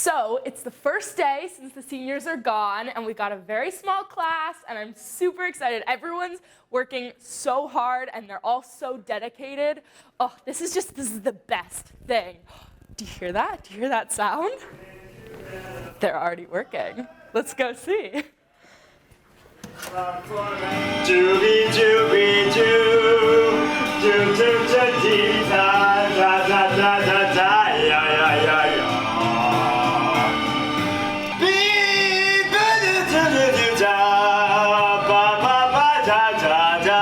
So it's the first day since the seniors are gone, and we got a very small class, and I'm super excited. Everyone's working so hard, and they're all so dedicated. Oh, this is the best thing. Do you hear that? Do you hear that sound? They're already working. Let's go see. Doobie doobie doo, doo doo doo dee da da da da da da ya ya ya ya. Bee ba da da da da da ba ba ba da da da.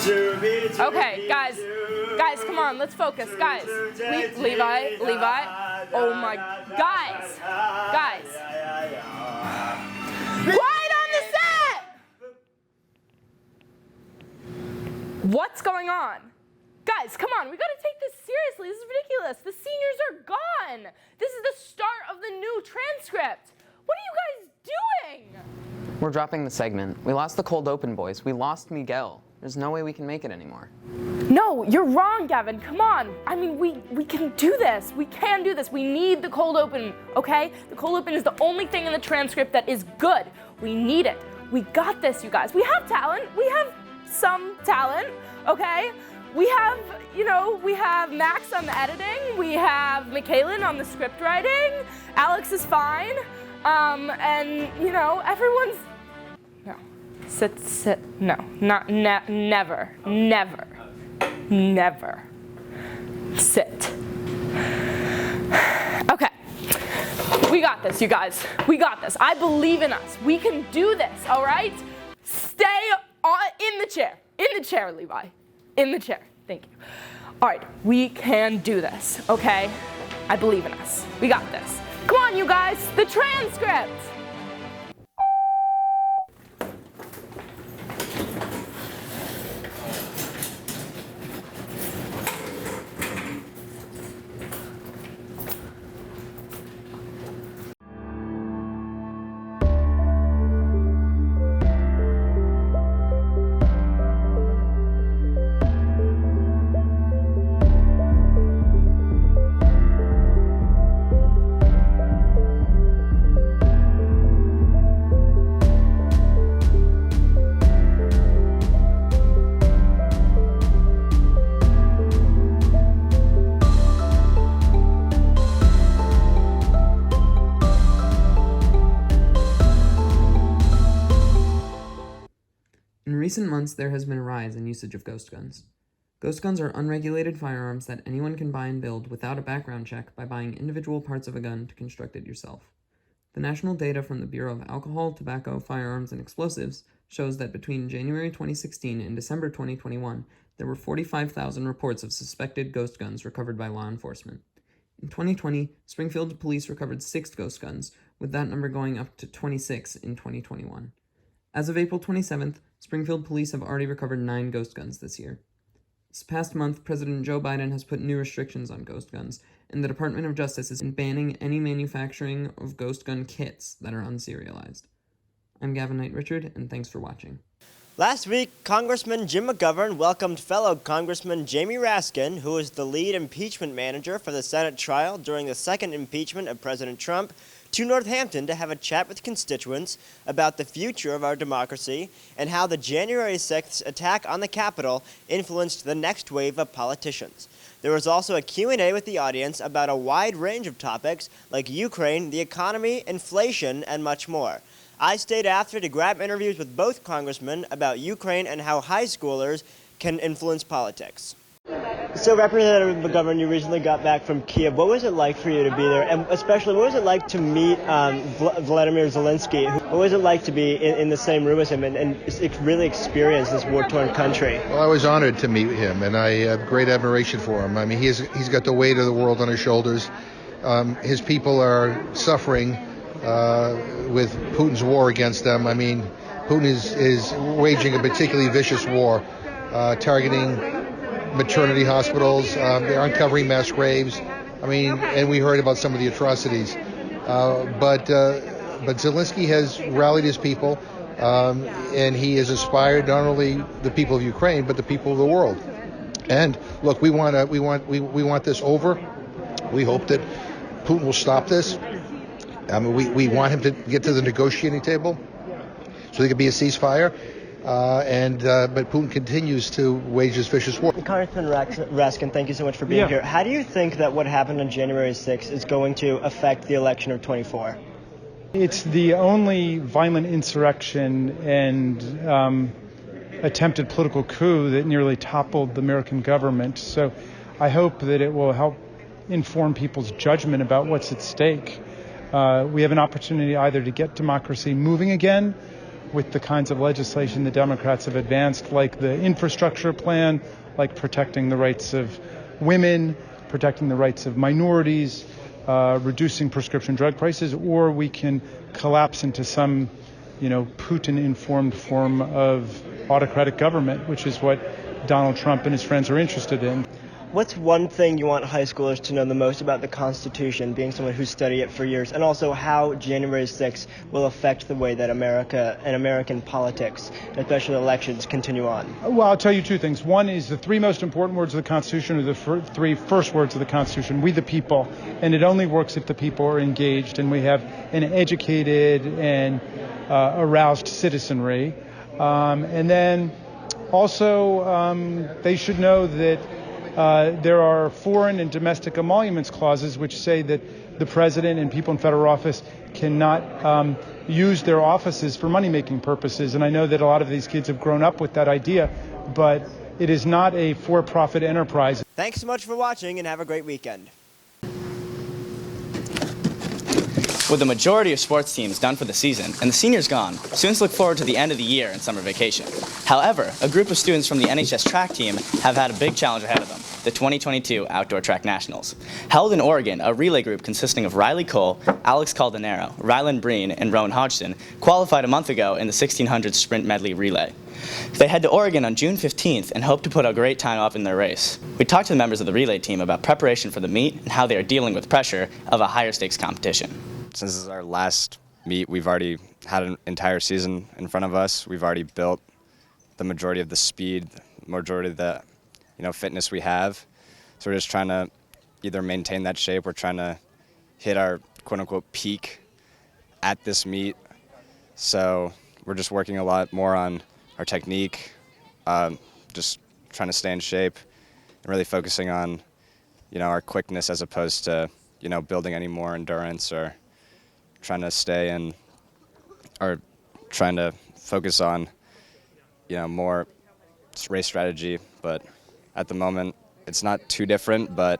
Doobie doobie. Okay, guys, come on, let's focus, guys. Levi. Oh my, guys. Quiet on the set! What's going on? Guys, come on, we gotta take this seriously. This is ridiculous. The seniors are gone. This is the start of the new transcript. What are you guys doing? We're dropping the segment. We lost the cold open boys. We lost Miguel. There's no way we can make it anymore. No, you're wrong, Gavin. Come on. I mean, we can do this. We can do this. We need the cold open, okay? The cold open is the only thing in the transcript that is good. We need it. We got this, you guys. We have talent. We have some talent, okay? We have, we have Max on the editing. We have Michaelin on the script writing. Alex is fine. And, everyone's... No. Sit. No, never. Sit. Okay. We got this, you guys. We got this. I believe in us. We can do this, all right? Stay in the chair. In the chair, Levi. In the chair. Thank you. All right, we can do this, okay? I believe in us. We got this. Come on, you guys. The transcript. In recent months, there has been a rise in usage of ghost guns. Ghost guns are unregulated firearms that anyone can buy and build without a background check by buying individual parts of a gun to construct it yourself. The national data from the Bureau of Alcohol, Tobacco, Firearms, and Explosives shows that between January 2016 and December 2021, there were 45,000 reports of suspected ghost guns recovered by law enforcement. In 2020, Springfield police recovered 6 ghost guns, with that number going up to 26 in 2021. As of April 27th, Springfield police have already recovered 9 ghost guns this year. This past month, President Joe Biden has put new restrictions on ghost guns, and the Department of Justice is banning any manufacturing of ghost gun kits that are unserialized. I'm Gavin Knight Richard, and thanks for watching. Last week, Congressman Jim McGovern welcomed fellow Congressman Jamie Raskin, who was the lead impeachment manager for the Senate trial during the second impeachment of President Trump, to Northampton to have a chat with constituents about the future of our democracy and how the January 6th attack on the Capitol influenced the next wave of politicians. There was also a Q&A with the audience about a wide range of topics like Ukraine, the economy, inflation, and much more. I stayed after to grab interviews with both congressmen about Ukraine and how high schoolers can influence politics. So, Representative McGovern, you recently got back from Kiev. What was it like for you to be there? And especially, what was it like to meet Vladimir Zelensky? What was it like to be in the same room as him and really experience this war-torn country? Well, I was honored to meet him, and I have great admiration for him. I mean, he's got the weight of the world on his shoulders. His people are suffering with Putin's war against them. I mean, Putin is waging a particularly vicious war, targeting maternity hospitals. They're uncovering mass graves. I mean, and we heard about some of the atrocities. But Zelensky has rallied his people, and he has inspired not only the people of Ukraine but the people of the world. And look, we want this over. We hope that Putin will stop this. I mean, we want him to get to the negotiating table so there could be a ceasefire. But Putin continues to wage this vicious war. Congressman Raskin, thank you so much for being here. How do you think that what happened on January 6th is going to affect the election of 24? It's the only violent insurrection and attempted political coup that nearly toppled the American government. So I hope that it will help inform people's judgment about what's at stake. We have an opportunity either to get democracy moving again with the kinds of legislation the Democrats have advanced, like the infrastructure plan, like protecting the rights of women, protecting the rights of minorities, reducing prescription drug prices, or we can collapse into some, Putin-informed form of autocratic government, which is what Donald Trump and his friends are interested in. What's one thing you want high schoolers to know the most about the Constitution, being someone who's studied it for years, and also how January 6th will affect the way that America and American politics, especially elections, continue on? Well, I'll tell you two things. One is the three most important words of the Constitution are the three first words of the Constitution, we the people, and it only works if the people are engaged and we have an educated and aroused citizenry. And then also they should know that there are foreign and domestic emoluments clauses which say that the president and people in federal office cannot use their offices for money-making purposes. And I know that a lot of these kids have grown up with that idea, but it is not a for-profit enterprise. Thanks so much for watching and have a great weekend. With the majority of sports teams done for the season and the seniors gone, students look forward to the end of the year and summer vacation. However, a group of students from the NHS track team have had a big challenge ahead of them, the 2022 Outdoor Track Nationals. Held in Oregon, a relay group consisting of Riley Cole, Alex Caldanero, Rylan Breen, and Rowan Hodgson qualified a month ago in the 1600 sprint medley relay. They head to Oregon on June 15th and hope to put a great time up in their race. We talked to the members of the relay team about preparation for the meet and how they are dealing with pressure of a higher stakes competition. Since this is our last meet, we've already had an entire season in front of us. We've already built the majority of the speed, the majority of the fitness we have. So we're just trying to either maintain that shape or trying to hit our quote-unquote peak at this meet. So we're just working a lot more on our technique, just trying to stay in shape and really focusing on our quickness as opposed to building any more endurance or trying to stay in, or trying to focus on, more race strategy. But at the moment, it's not too different, but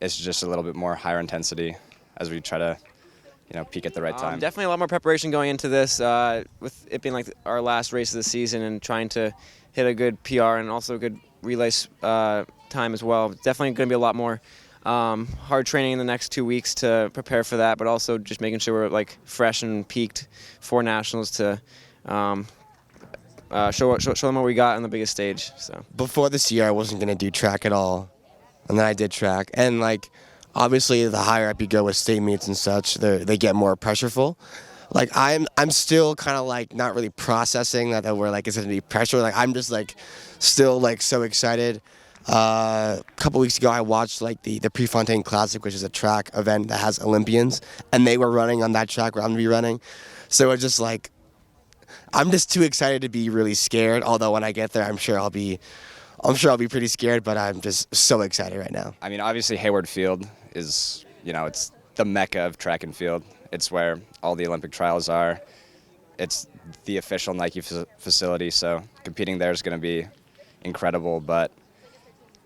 it's just a little bit more higher intensity as we try to, peak at the right time. Definitely a lot more preparation going into this, with it being like our last race of the season and trying to hit a good PR and also a good relay time as well. Definitely going to be a lot more hard training in the next 2 weeks to prepare for that, but also just making sure we're fresh and peaked for nationals to show them what we got on the biggest stage. So before this year, I wasn't gonna do track at all, and then I did track, and obviously the higher up you go with state meets and such, they get more pressureful. I'm still kind of not really processing that we're it's gonna be pressure. I'm just still so excited. A couple weeks ago, I watched the Prefontaine Classic, which is a track event that has Olympians, and they were running on that track where I'm gonna be running. So it's just I'm just too excited to be really scared. Although when I get there, I'm sure I'll be pretty scared. But I'm just so excited right now. I mean, obviously Hayward Field is it's the mecca of track and field. It's where all the Olympic trials are. It's the official Nike facility, so competing there is going to be incredible. But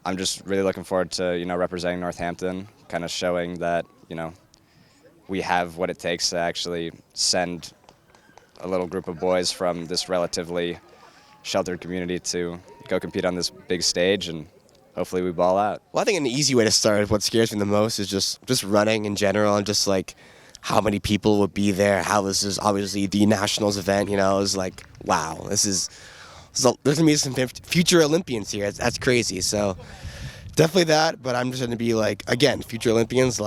I'm just really looking forward to, representing Northampton, kind of showing that, we have what it takes to actually send a little group of boys from this relatively sheltered community to go compete on this big stage, and hopefully we ball out. Well, I think an easy way to start, what scares me the most is just running in general, and just how many people will be there, how this is obviously the nationals event, it's wow, there's going to be some future Olympians here. That's crazy. So definitely that, but I'm just going to be again, future Olympians,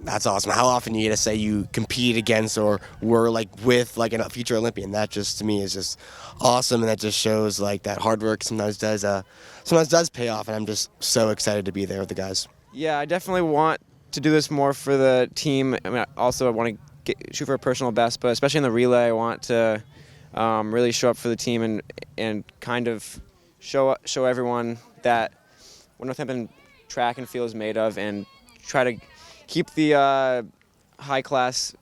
that's awesome. How often you get to say you compete against or were with a future Olympian? That just to me is just awesome, and that just shows that hard work sometimes does pay off, and I'm just so excited to be there with the guys. yeah, I definitely want to do this more for the team. I mean, also I want to shoot for a personal best, but especially in the relay, I want to really show up for the team and kind of show everyone that what Northampton track and field is made of, and try to keep the high class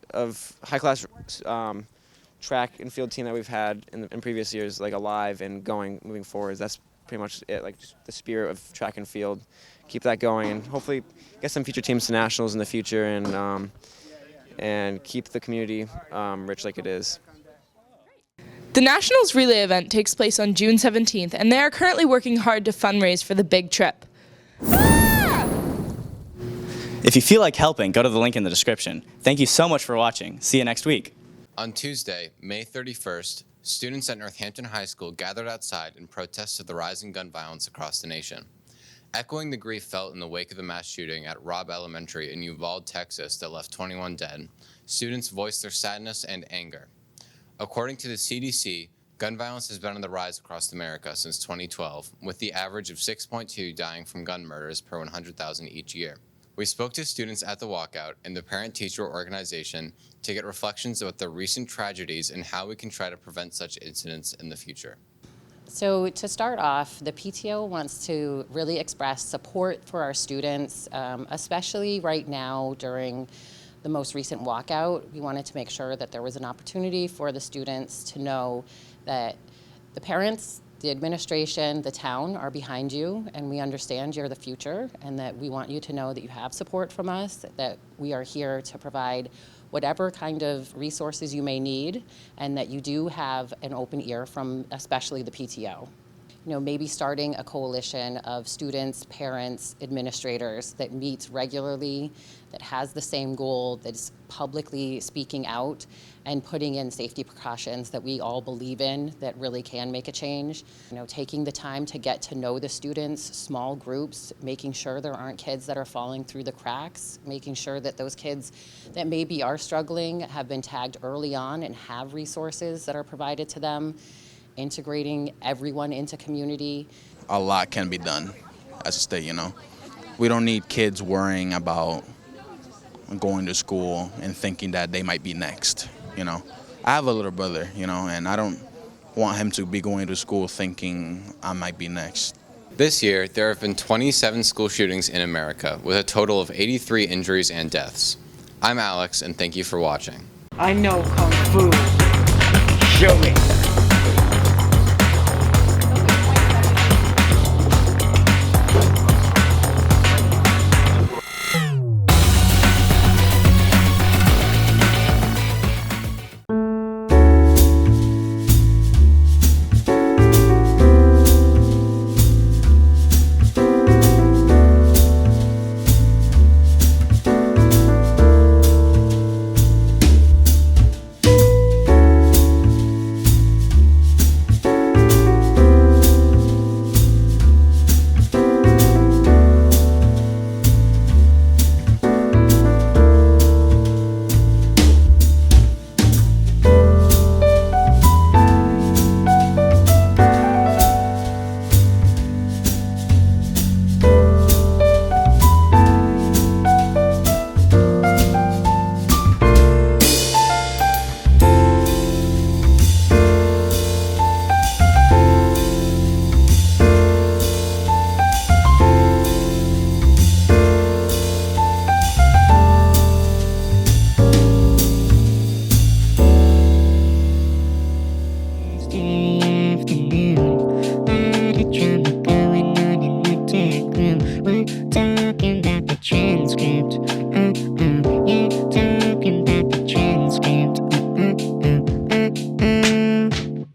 track and field team that we've had in previous years like alive and going moving forward. That's pretty much it, like just the spirit of track and field. Keep that going and hopefully get some future teams to nationals in the future and keep the community rich like it is. The Nationals Relay event takes place on June 17th, and they are currently working hard to fundraise for the big trip. If you feel like helping, go to the link in the description. Thank you so much for watching. See you next week. On Tuesday, May 31st, students at Northampton High School gathered outside in protest of the rising gun violence across the nation. Echoing the grief felt in the wake of the mass shooting at Robb Elementary in Uvalde, Texas that left 21 dead, students voiced their sadness and anger. According to the CDC, gun violence has been on the rise across America since 2012, with the average of 6.2 dying from gun murders per 100,000 each year. We spoke to students at the walkout and the parent-teacher organization to get reflections about the recent tragedies and how we can try to prevent such incidents in the future. So to start off, the PTO wants to really express support for our students, especially right now during the most recent walkout. We wanted to make sure that there was an opportunity for the students to know that the parents, the administration, the town are behind you, and we understand you're the future, and that we want you to know that you have support from us, that we are here to provide whatever kind of resources you may need, and that you do have an open ear from especially the PTO. You know, maybe starting a coalition of students, parents, administrators that meets regularly, that has the same goal, that's publicly speaking out and putting in safety precautions that we all believe in that really can make a change. You know, taking the time to get to know the students, small groups, making sure there aren't kids that are falling through the cracks, making sure that those kids that maybe are struggling have been tagged early on and have resources that are provided to them, integrating everyone into community. A lot can be done as a state, you know. We don't need kids worrying about going to school and thinking that they might be next, you know. I have a little brother, you know, and I don't want him to be going to school thinking I might be next. This year, there have been 27 school shootings in America, with a total of 83 injuries and deaths. I'm Alex, and thank you for watching. I know Kung Fu. Show me.